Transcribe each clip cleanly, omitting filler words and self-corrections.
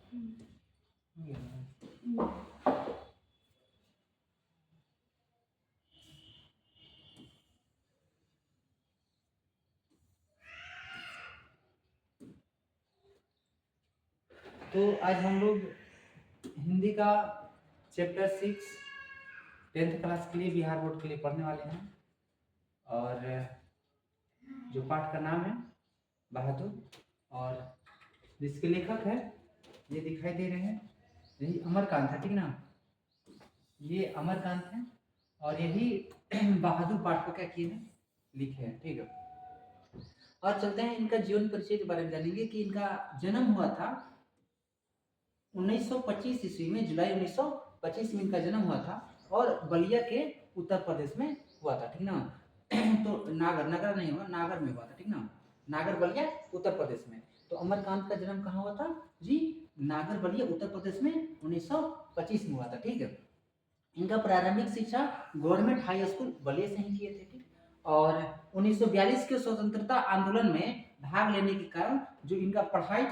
तो आज हम लोग हिंदी का चैप्टर 6 10th क्लास के लिए बिहार बोर्ड के लिए पढ़ने वाले हैं। और जो पाठ का नाम है बहादुर, और जिसके लेखक है ये दिखाई दे रहे हैं, यही अमरकांत है, ठीक ना। ये अमरकांत है और यही बहादुर पाठ को क्या किए हैं, लिखे हैं, ठीक है। और चलते हैं इनका जीवन परिचय के बारे में जानेंगे कि इनका जन्म हुआ था 1925 ईस्वी में, जुलाई 1925 में इनका जन्म हुआ था और बलिया के उत्तर प्रदेश में हुआ था, ठीक ना। तो नागर नहीं हुआ, नागर में हुआ था, ठीक ना। नागर बलिया उत्तर प्रदेश में। तो अमरकांत का जन्म कहाँ हुआ था जी, नागर बलिया उत्तर प्रदेश में 1925 में हुआ था, ठीक है। इनका प्रारंभिक शिक्षा गवर्नमेंट हाई स्कूल बलिया से ही किए थे, ठीक। और 1942 के स्वतंत्रता आंदोलन में भाग लेने के कारण जो इनका पढ़ाई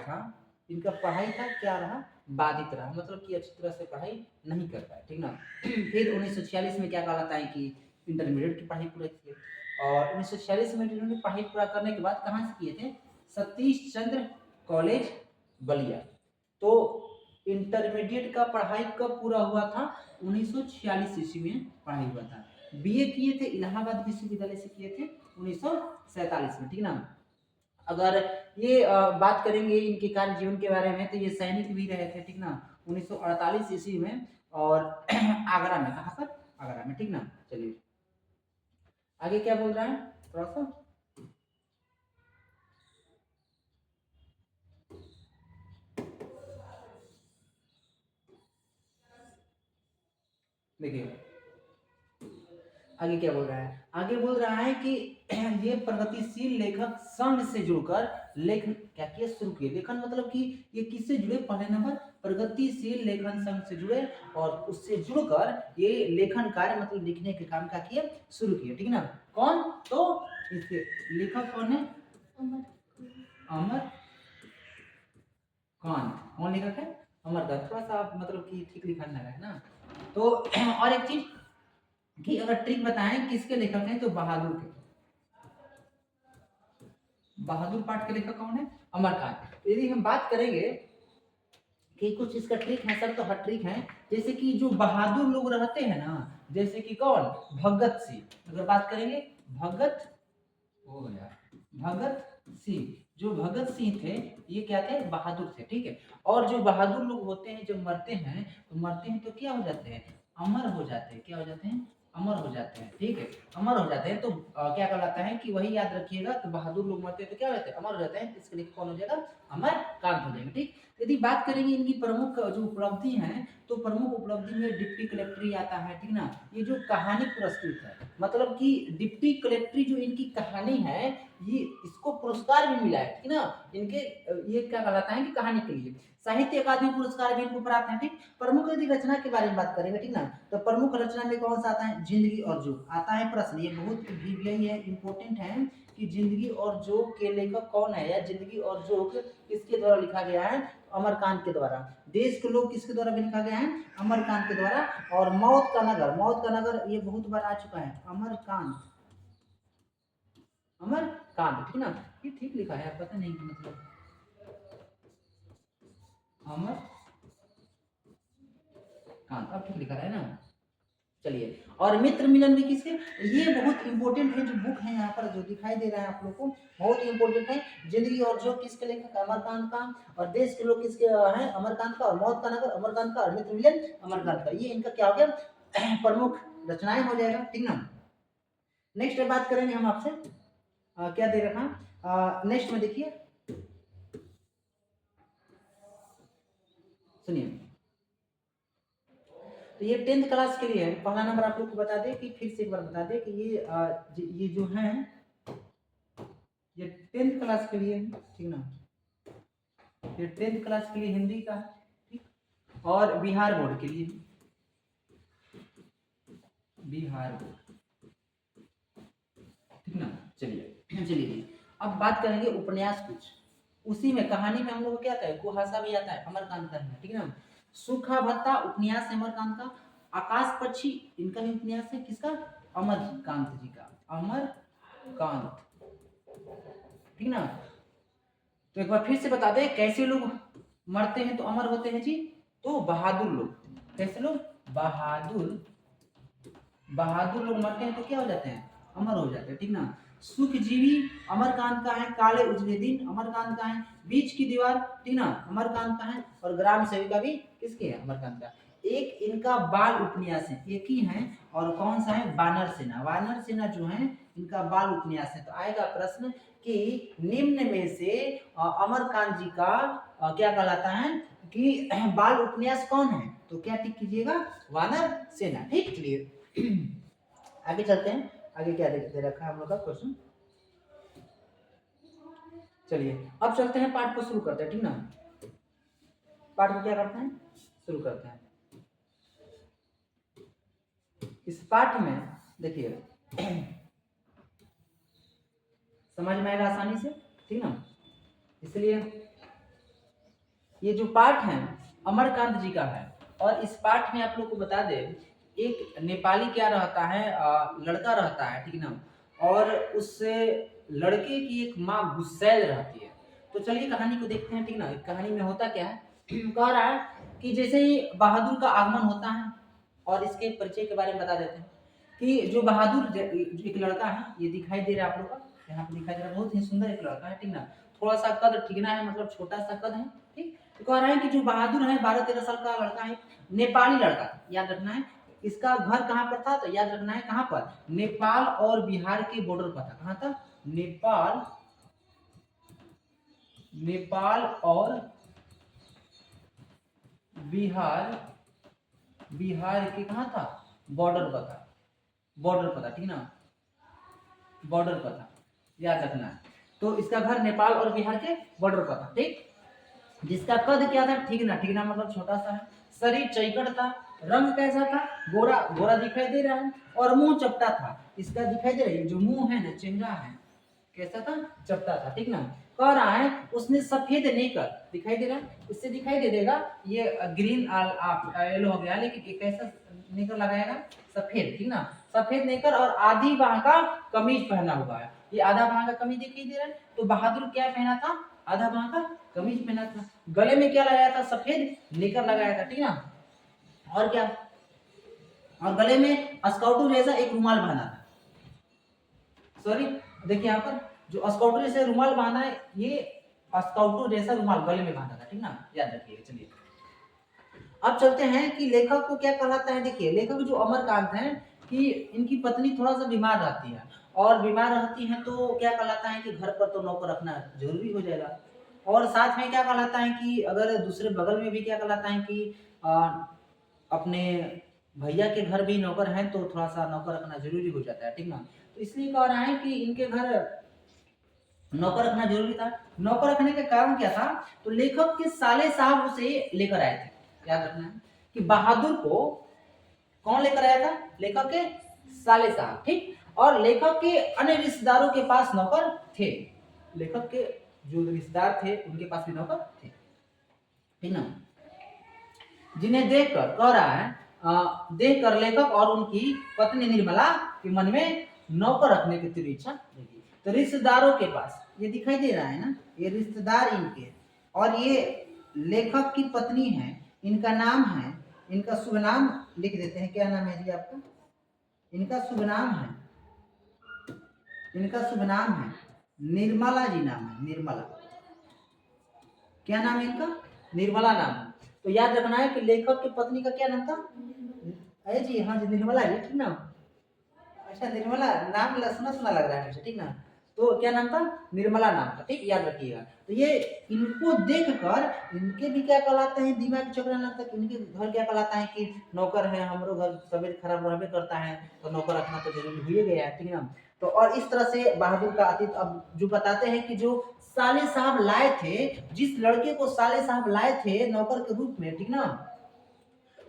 था क्या रहा, बाधित रहा, मतलब कि अच्छी तरह से पढ़ाई नहीं कर पाए, ठीक ना। फिर 1946 में क्या कहलाता है कि इंटरमीडिएट की पढ़ाई पूरा किए, और 1946 में इन्होंने पढ़ाई पूरा करने के बाद कहाँ से किए थे, सतीश चंद्र कॉलेज बलिया। तो इंटरमीडिएट का पढ़ाई कब पूरा हुआ था, 1946 ईस्वी में पढ़ाई हुआ था। बीए किए थे इलाहाबाद विश्वविद्यालय से किए थे 1947 में, ठीक ना। अगर ये बात करेंगे इनके कार्य जीवन के बारे में, तो ये सैनिक भी रहे थे, ठीक ना, 1948 ईस्वी में, और आगरा में, कहाँ पर, आगरा में, ठीक ना। चलिए आगे क्या बोल रहा है थोड़ा सा, देखिए आगे क्या बोल रहा है। आगे बोल रहा है कि ये प्रगतिशील लेखक संघ से जुड़कर लेखन क्या किया, शुरू किए। लेखन मतलब कि ये किससे जुड़े, पहले नंबर प्रगतिशील लेखन संघ से जुड़े, और उससे जुड़कर ये लेखन कार्य मतलब लिखने के काम का किए, शुरू किए, ठीक ना। कौन, तो इसके लेखक कौन है, अमर कौन लेखक है, अमरकांत। थोड़ा सा मतलब कि ठीक लिखा लगा है ना। तो और एक चीज कि अगर ट्रिक बताएं किसके लेखक हैं, तो बहादुर के, बहादुर पाठ के लेखक कौन है, अमरकांत। यदि हम बात करेंगे कि कुछ इसका ट्रिक है सर, तो हर ट्रिक है, जैसे कि जो बहादुर लोग रहते हैं ना, जैसे कि कौन, भगत सिंह, अगर बात करेंगे भगत, हो गया भगत सिंह, जो भगत सिंह थे ये क्या थे, बहादुर थे, ठीक है। और जो बहादुर लोग होते हैं जब मरते हैं तो क्या हो जाते हैं, अमर हो जाते हैं, क्या हो जाते हैं, अमर हो जाते हैं, ठीक है, अमर हो जाते हैं। तो क्या कहलाता है कि वही याद रखिएगा, तो बहादुर लोग मरते हैं तो क्या हो जाते हैं, अमर हो जाते हैं, इसके लिए कौन हो जाएगा, अमरकांत हो जाएगा, ठीक। यदि बात करेंगे इनकी प्रमुख जो उपलब्धि है, तो प्रमुख उपलब्धि में डिप्टी कलेक्ट्री आता है, ठीक ना। ये जो कहानी पुरस्कृत है, मतलब कि डिप्टी कलेक्ट्री जो इनकी कहानी है, ये इसको पुरस्कार भी मिला है, ठीक ना। इनके ये क्या कहलाता है कि कहानी के लिए साहित्य अकादमी पुरस्कार भी इनको प्राप्त है, ठीक। प्रमुख यदि रचना के बारे में बात करेंगे, ठीक ना, तो प्रमुख रचना में कौन सा आता है, जिंदगी और जोक आता है। प्रश्न ये बहुत यही है, इंपॉर्टेंट है कि जिंदगी और जोक के लेखक कौन है, या जिंदगी और जोक किसके द्वारा लिखा गया है, अमरकांत के द्वारा। देश के लोग किसके द्वारा भी लिखा गया है, अमरकांत के द्वारा। और मौत का नगर ये बहुत बार आ चुका है, अमरकांत, अमरकांत, ठीक ना। ये ठीक लिखा है, पता नहीं मतलब अमरकांत, अब ठीक लिखा है ना। चलिए, और मित्र मिलन भी किसके, ये बहुत इंपॉर्टेंट है, जो बुक है यहाँ पर जो दिखाई दे रहा है आप लोग को, बहुत इंपॉर्टेंट है। जिंदगी और जो किसके लेखक, अमरकांत का। और देश के लोग किसके हैं, अमरकांत का। और मौत का नगर अमरकांत का, और मित्र मिलन अमरकांत का। ये इनका क्या हो गया, प्रमुख रचनाएं हो जाएगा, ठीक ना। नेक्स्ट बात करेंगे हम आपसे, क्या दे रखा, नेक्स्ट में देखिए, सुनिए। तो ये 10th क्लास के लिए है। पहला नंबर आप लोग को बता दें कि फिर से एक बार बता दें कि ये जो है ये 10th क्लास के लिए है, ठीक ना। ये 10th क्लास के लिए हिंदी का है, ठीक। और बिहार बोर्ड के लिए, बिहार बोर्ड, ठीक ना। चलिए चलिए, अब बात करेंगे उपन्यास कुछ, उसी में कहानी में हम लोग को क्या कहते हैं, कुहासा भी आता है, अमरकांत का है, ठीक है ना। सूखा भत्ता उपन्यास है अमरकांत का। आकाश पक्षी इनका भी उपन्यास है, किसका, अमरकांत जी का, अमरकांत, ठीक ना। तो एक बार फिर से बता दें कैसे लोग मरते हैं तो अमर होते हैं जी, तो बहादुर लोग। कैसे लोग, बहादुर लोग मरते हैं तो क्या हो जाते हैं, अमर हो जाते हैं, ठीक ना। सुखजीवी अमरकांत का है, काले उजले दिन अमरकांत का है, बीच की दीवार, ठीक ना, अमरकांत का है, और ग्राम सेविका भी किसके है, अमरकांत का। एक इनका बाल उपन्यास है, एक ही है, और कौन सा है, वानर सेना। वानर सेना जो है इनका बाल उपन्यास है। तो आएगा प्रश्न कि निम्न में से अमरकांत जी का क्या कहलाता है कि बाल उपन्यास कौन है, तो क्या टिक कीजिएगा, वानर सेना, ठीक, क्लियर। आगे चलते हैं, आगे क्या दे रखा है हम लोग का क्वेश्चन। चलिए अब चलते हैं, पाठ को शुरू करते हैं, ठीक ना। पाठ को क्या करते हैं, शुरू करते हैं। इस पाठ में देखिए समझ में आएगा आसानी से, ठीक ना। इसलिए ये जो पाठ है अमरकांत जी का है, और इस पाठ में आप लोग को बता दें एक नेपाली क्या रहता है, लड़का रहता है, ठीक ना, और उस लड़के की एक माँ गुस्सैल रहती है। तो चलिए कहानी को देखते हैं, ठीक ना। कहानी में होता क्या है, कह रहा है कि जैसे ही बहादुर का आगमन होता है, और इसके परिचय के बारे में बता देते हैं कि जो बहादुर एक लड़का है, ये दिखाई दे रहा है आप लोग का, यहाँ पे दिखाई दे रहा है, बहुत ही सुंदर एक लड़का है, ठीक ना। थोड़ा सा कद ठीकना है, मतलब छोटा सा कद है, ठीक। तो कह रहा है कि जो बहादुर है 12-13 साल का लड़का है, नेपाली लड़का था, याद रखना है। इसका घर कहाँ पर था, तो याद रखना है कहाँ पर, नेपाल और बिहार के बॉर्डर पर था। कहाँ था, नेपाल और बिहार के कहाँ था, बॉर्डर पर था, ठीक ना, बॉर्डर पर था, याद रखना है। तो इसका घर नेपाल और बिहार के बॉर्डर पर था, ठीक। जिसका कद क्या था, ठीक ना मतलब छोटा सा है, शरीर चौकड़ था, रंग कैसा था, गोरा गोरा दिखाई दे रहा है, और मुंह चपटा था। इसका दिखाई दे रहा है जो मुंह है ना, चेहरा है, कैसा था, चपटा था, ठीक ना। कह रहा है उसने सफेद नेकर, दिखाई दे रहा है, इससे दिखाई दे देगा ये ग्रीन येलो हो गया, लेकिन ये कैसा नेकर लगाएगा, सफेद, ठीक ना, सफेद नेकर और आधी बाह का कमीज पहना हुआ है। ये आधा बाह का कमीज दिखाई दे रहा है। तो बहादुर क्या पहना था, आधा बाह का कमीज पहना था। गले में क्या लगाया था, सफेद नेकर लगाया था, ठीक ना। और क्या, और गले में स्काउटू जैसा एक रुमाल बांधा था। सॉरी, देखिए यहाँ पर जो स्काउटू जैसे रुमाल बांधा है, ये स्काउटू जैसा रुमाल गले में बांधा था, ठीक ना, याद रखिएगा। चलिए अब चलते हैं कि लेखक को क्या कहलाता है। देखिए लेखक जो अमरकांत हैं कि इनकी पत्नी थोड़ा सा बीमार रहती है, और बीमार रहती है तो क्या कहलाता है कि घर पर तो नौकर रखना जरूरी हो जाएगा। और साथ में क्या कहलाता है कि अगर दूसरे बगल में भी क्या कहलाता है कि अपने भैया के घर भी नौकर हैं तो थोड़ा सा नौकर रखना जरूरी हो जाता है, ठीक ना। तो इसलिए कह रहा है कि इनके घर नौकर रखना जरूरी था। नौकर रखने का कारण क्या था, तो लेखक के साले साहब उसे लेकर आए थे। याद रखना है कि बहादुर को कौन लेकर आया था, लेखक के साले साहब, ठीक। और लेखक के अन्य रिश्तेदारों के पास नौकर थे, लेखक के जो रिश्तेदार थे उनके पास भी नौकर थे, ठीक ना। जिन्हें देखकर कह रहा है देखकर लेखक और उनकी पत्नी निर्मला के मन में नौकर रखने की तीव्र इच्छा लगी। तो रिश्तेदारों के पास ये दिखाई दे रहा है ना, ये रिश्तेदार इनके, और ये लेखक की पत्नी है, इनका नाम है, इनका शुभ नाम लिख देते हैं, क्या नाम है जी आपका, इनका शुभ नाम है, इनका शुभ नाम है निर्मला जी, नाम है निर्मला, क्या नाम है इनका, निर्मला नाम है। तो याद रखना है कि लेखक की पत्नी का क्या नाम था, अरे जी हाँ जी निर्मला जी, ठीक ना। अच्छा निर्मला नाम सुना सुना लग रहा है मुझे, ठीक ना। तो क्या नाम था, निर्मला नाम था, ठीक, याद रखिएगा। तो ये इनको देखकर इनके भी क्या कहलाते हैं, दिमाग चकराने लगता है कि इनके घर क्या कहलाता है कि नौकर है, हमारे घर तबीयत खराब रहबे करता है तो नौकर रखना तो जरूरी हो ही गया है, ठीक ना। तो और इस तरह से बहादुर का अतीत अब जो बताते हैं कि जो साले साहब लाए थे, जिस लड़के को साले साहब लाए थे नौकर के रूप में, ठीक ना,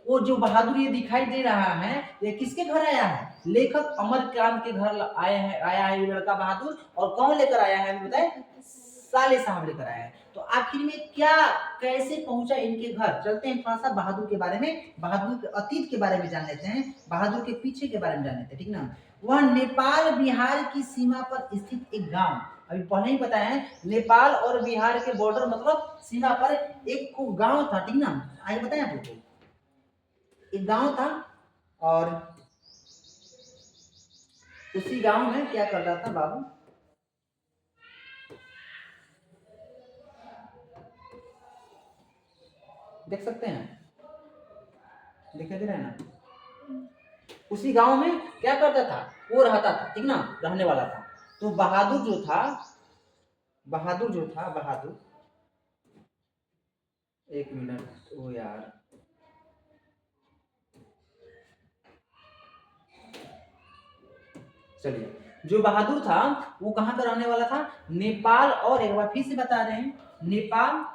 वो जो बहादुर ये दिखाई दे रहा है, ये किसके घर आया है, लेखक अमरकांत के घर आया है ये लड़का बहादुर। और कौन लेकर आया है बताए, साले साहब लेकर आया है। तो आखिर में क्या कैसे पहुंचा इनके घर, चलते हैं थोड़ा सा बहादुर के बारे में, बहादुर के अतीत के बारे में जान लेते हैं, बहादुर के पीछे के बारे में जान लेते हैं, ठीक ना। वह नेपाल बिहार की सीमा पर स्थित एक गांव, अभी पहले ही बताया है, नेपाल और बिहार के बॉर्डर मतलब सीमा पर एक गांव था, ठीक ना। आगे बताएं आपको, एक गांव था और उसी गांव में क्या कर रहा था बाबू, देख सकते हैं, दिखाई दे रहा है ना। उसी गांव में क्या करता था, वो रहता था, ठीक ना, रहने वाला था। तो बहादुर जो था, बहादुर, एक मिनट, ओ यार, चलिए, जो बहादुर था वो कहाँ का रहने वाला था, नेपाल, और एक बार फिर से बता रहे हैं, नेपाल